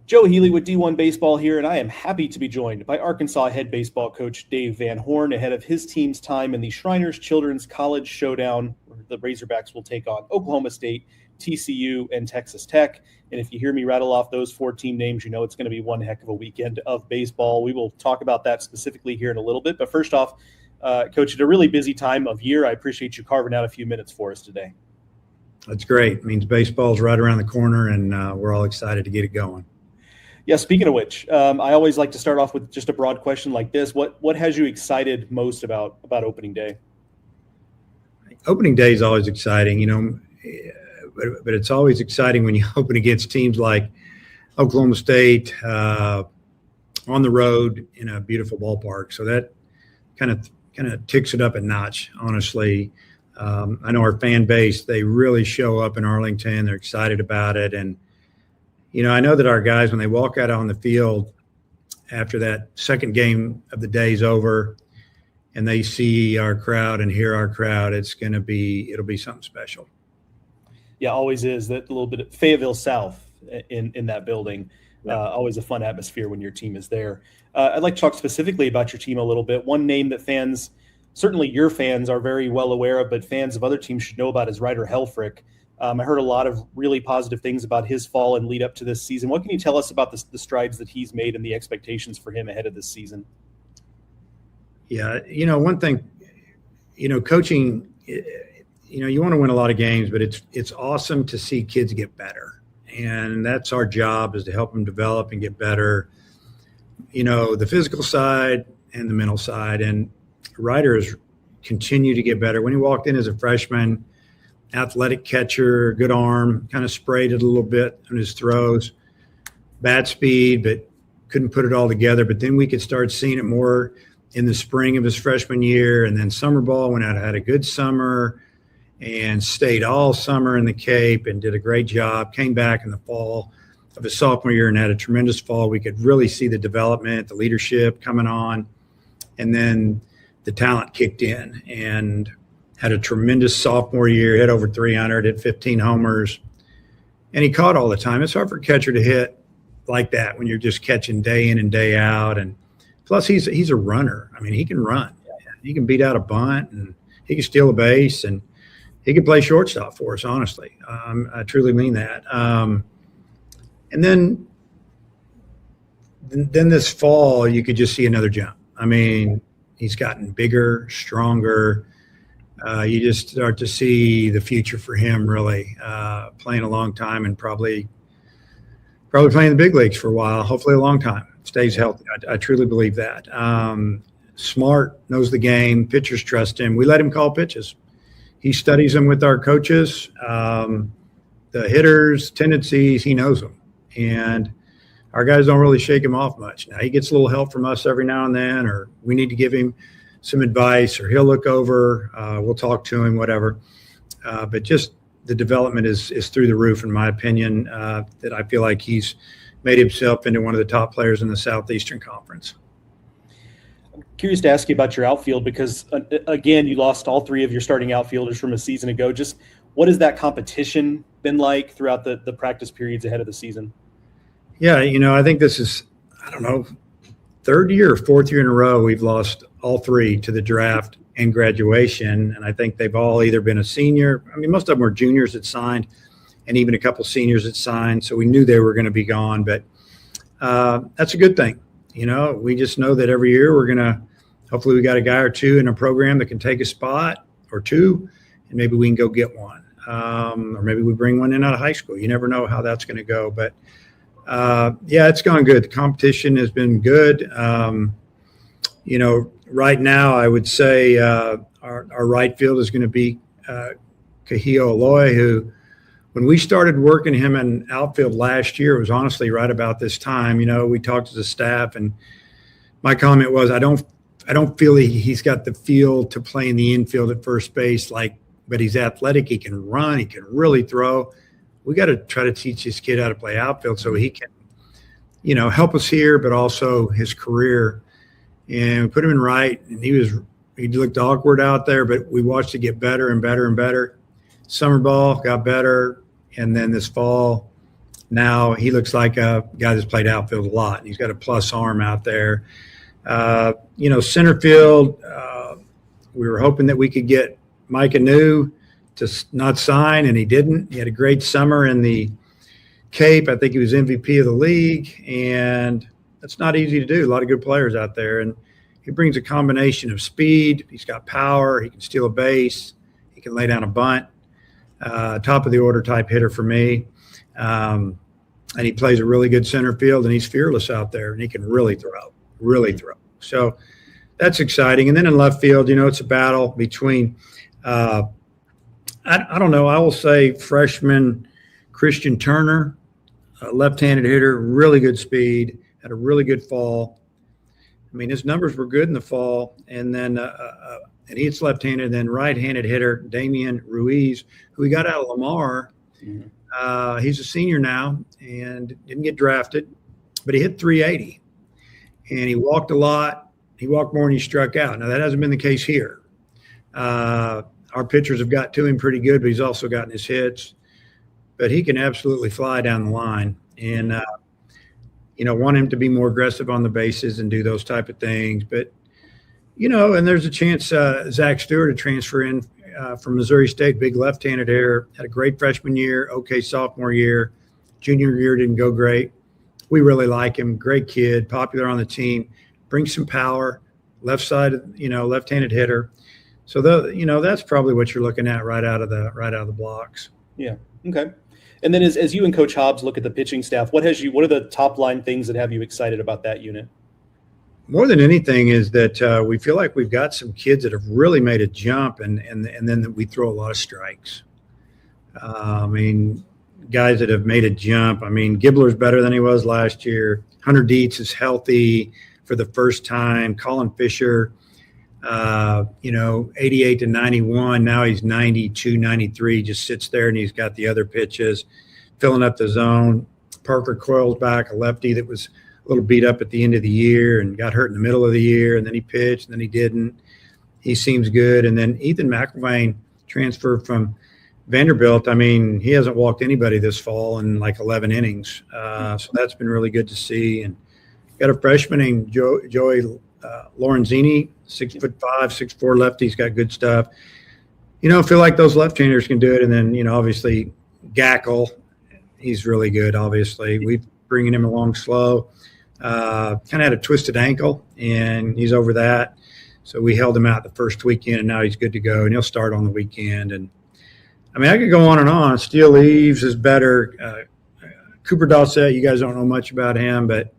Joe Healy with D1 Baseball here, and I am happy to be joined by Arkansas head baseball coach Dave Van Horn ahead of his team's time in the Shriners Children's College Showdown, where the Razorbacks will take on Oklahoma State, TCU, and Texas Tech. And if you hear me rattle off those four team names, you know it's going to be one heck of a weekend of baseball. We will talk about that specifically here in a little bit. But first off, Coach, at a really busy time of year, I appreciate you carving out a few minutes for us today. That's great. It means baseball's right around the corner, and we're all excited to get it going. Yeah, speaking of which, I always like to start off with just a broad question like this. What has you excited most about opening day? Opening day is always exciting, but it's always exciting when you open against teams like Oklahoma State on the road in a beautiful ballpark. So that kind of ticks it up a notch, honestly. I know our fan base, they really show up in Arlington. They're excited about it. And I know that our guys, when they walk out on the field after that second game of the day's over and they see our crowd and hear our crowd, it'll be something special. Yeah, always is. That little bit of Fayetteville South in that building. Always a fun atmosphere when your team is there. I'd like to talk specifically about your team a little bit. One name that fans, certainly your fans, are very well aware of, but fans of other teams should know about is Ryder Helfrich. I heard a lot of really positive things about his fall and lead up to this season. What can you tell us about the strides that he's made and the expectations for him ahead of this season? Yeah, one thing, coaching, you want to win a lot of games, but it's awesome to see kids get better. And that's our job, is to help them develop and get better, the physical side and the mental side. And Ryder has continued to get better. When he walked in as a freshman, athletic catcher, good arm, kind of sprayed it a little bit on his throws, bad speed, but couldn't put it all together. But then we could start seeing it more in the spring of his freshman year. And then summer ball, went out, had a good summer and stayed all summer in the Cape and did a great job. Came back in the fall of his sophomore year and had a tremendous fall. We could really see the development, the leadership coming on. And then the talent kicked in and had a tremendous sophomore year, hit over 300, hit 15 homers, and he caught all the time. It's hard for a catcher to hit like that when you're just catching day in and day out. And plus, he's a runner. I mean, he can run. He can beat out a bunt, and he can steal a base, and he can play shortstop for us, honestly. I truly mean that. And then this fall, you could just see another jump. I mean, he's gotten bigger, stronger. You just start to see the future for him, really, playing a long time and probably playing the big leagues for a while, hopefully a long time. Stays healthy. I truly believe that. Smart, knows the game. Pitchers trust him. We let him call pitches. He studies them with our coaches. The hitters' tendencies, he knows them. And our guys don't really shake him off much. Now, he gets a little help from us every now and then, or we need to give him some advice, or he'll look over, we'll talk to him, whatever. But just the development is through the roof, in my opinion, that I feel like he's made himself into one of the top players in the Southeastern Conference. I'm curious to ask you about your outfield because, again, you lost all three of your starting outfielders from a season ago. Just what has that competition been like throughout the practice periods ahead of the season? Yeah, I think this is, third year or fourth year in a row we've lost all three to the draft and graduation. And I think they've all either been a senior. I mean, most of them were juniors that signed, and even a couple seniors that signed. So we knew they were going to be gone, but that's a good thing. We just know that every year hopefully we got a guy or two in a program that can take a spot or two, and maybe we can go get one. Or maybe we bring one in out of high school. You never know how that's going to go, but it's gone good. The competition has been good. Right now I would say our right field is going to be Kahio Aloy, who, when we started working him in outfield last year, it was honestly right about this time. We talked to the staff, and my comment was, I don't feel he's got the feel to play in the infield at first base, but he's athletic. He can run. He can really throw. We got to try to teach this kid how to play outfield so he can, help us here, but also his career. And we put him in right, and he looked awkward out there, but we watched it get better and better and better. Summer ball got better, and then this fall, Now he looks like a guy that's played outfield a lot. He's got a plus arm out there. Center field, we were hoping that we could get Mike Anu to not sign, and he didn't. He had a great summer in the Cape. I think he was MVP of the league, and that's not easy to do. A lot of good players out there, and he brings a combination of speed. He's got power. He can steal a base. He can lay down a bunt. Top of the order type hitter for me. And he plays a really good center field, and he's fearless out there, and he can really throw. So that's exciting. And then in left field, it's a battle between I don't know, I will say freshman Christian Turner, a left-handed hitter, really good speed, had a really good fall. I mean, his numbers were good in the fall, and then and he's left-handed. And then right-handed hitter Damian Ruiz, who he got out of Lamar. Mm-hmm. He's a senior now and didn't get drafted, but he hit 380, and he walked a lot. He walked more than he struck out. Now, that hasn't been the case here. Our pitchers have got to him pretty good, but he's also gotten his hits. But he can absolutely fly down the line, and want him to be more aggressive on the bases and do those type of things. But and there's a chance Zach Stewart to transfer in from Missouri State, big left-handed hitter, had a great freshman year, okay sophomore year, junior year didn't go great. We really like him, great kid, popular on the team, brings some power, left side, left-handed hitter. So that's probably what you're looking at right out of the blocks. Yeah. Okay. And then as you and Coach Hobbs look at the pitching staff, what are the top line things that have you excited about that unit? More than anything is that we feel like we've got some kids that have really made a jump, and then we throw a lot of strikes. Guys that have made a jump. Gibbler's better than he was last year. Hunter Dietz is healthy for the first time. Colin Fisher, 88 to 91. Now he's 92, 93, just sits there, and he's got the other pitches, filling up the zone. Parker Coyle's back, a lefty that was a little beat up at the end of the year and got hurt in the middle of the year, and then he pitched, and then he didn't. He seems good. And then Ethan McIlvain transferred from Vanderbilt. He hasn't walked anybody this fall in like 11 innings. So that's been really good to see. And got a freshman named Joey Lorenzini, 6'5", 6'4" lefty. He's got good stuff. Feel like those left-handers can do it. And then, obviously Gackle, he's really good, obviously. We're bringing him along slow. Kind of had a twisted ankle, and he's over that. So we held him out the first weekend, and now he's good to go, and he'll start on the weekend. And, I could go on and on. Steele Eves is better. Cooper Dossett, you guys don't know much about him, but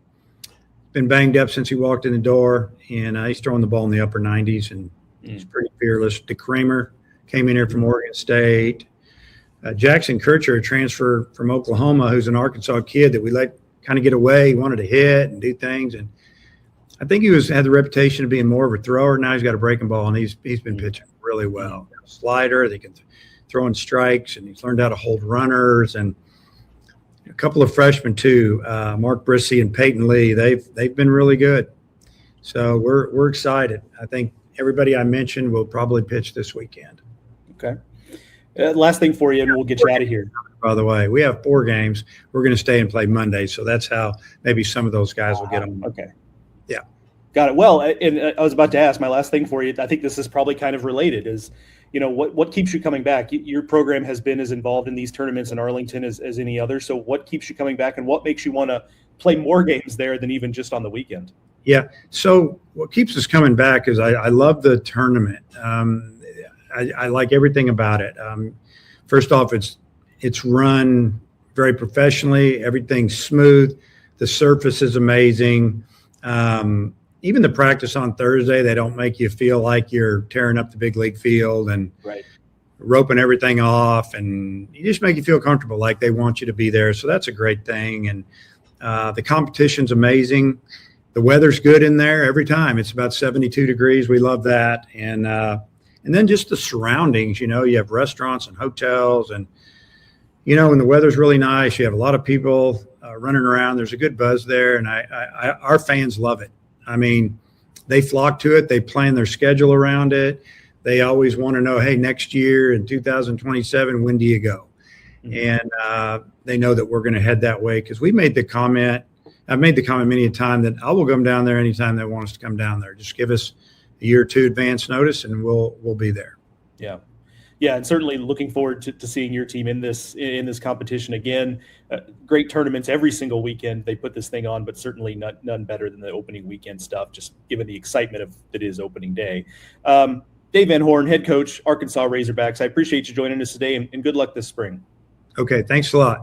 been banged up since he walked in the door, and he's throwing the ball in the upper 90s, and he's pretty fearless. DeCramer came in here from Oregon State. Jackson Kircher, a transfer from Oklahoma, who's an Arkansas kid that we let kind of get away. He wanted to hit and do things, and I think he had the reputation of being more of a thrower. Now he's got a breaking ball, and he's been pitching really well. Slider, they can throw in strikes, and he's learned how to hold runners. And a couple of freshmen too, Mark Brissy and Peyton Lee. They've been really good. So we're excited. I think everybody I mentioned will probably pitch this weekend. Okay. Last thing for you, and we'll get you out of here. By the way, we have 4 games. We're going to stay and play Monday, so that's how maybe some of those guys will get on. Okay. Yeah. Got it. Well, and I was about to ask my last thing for you. I think this is probably kind of related is, what keeps you coming back? Your program has been as involved in these tournaments in Arlington as any other. So what keeps you coming back, and what makes you want to play more games there than even just on the weekend? Yeah. So what keeps us coming back is I love the tournament. I like everything about it. First off, it's run very professionally. Everything's smooth. The surface is amazing. Even the practice on Thursday, they don't make you feel like you're tearing up the big league field and roping everything off, and you just make you feel comfortable, like they want you to be there. So that's a great thing. And the competition's amazing. The weather's good in there every time. It's about 72 degrees. We love that. And then just the surroundings, you have restaurants and hotels, and, when the weather's really nice, you have a lot of people running around. There's a good buzz there, and our fans love it. They flock to it. They plan their schedule around it. They always want to know, hey, next year in 2027, when do you go? and they know that we're going to head that way, because we made the comment. I've made the comment many a time that I will come down there anytime they want us to come down there. Just give us a year or two advance notice, and we'll be there. Yeah. Yeah, and certainly looking forward to seeing your team in this competition again. Great tournaments every single weekend. They put this thing on, but certainly none better than the opening weekend stuff, just given the excitement that is opening day. Dave Van Horn, head coach, Arkansas Razorbacks, I appreciate you joining us today, and good luck this spring. Okay, thanks a lot.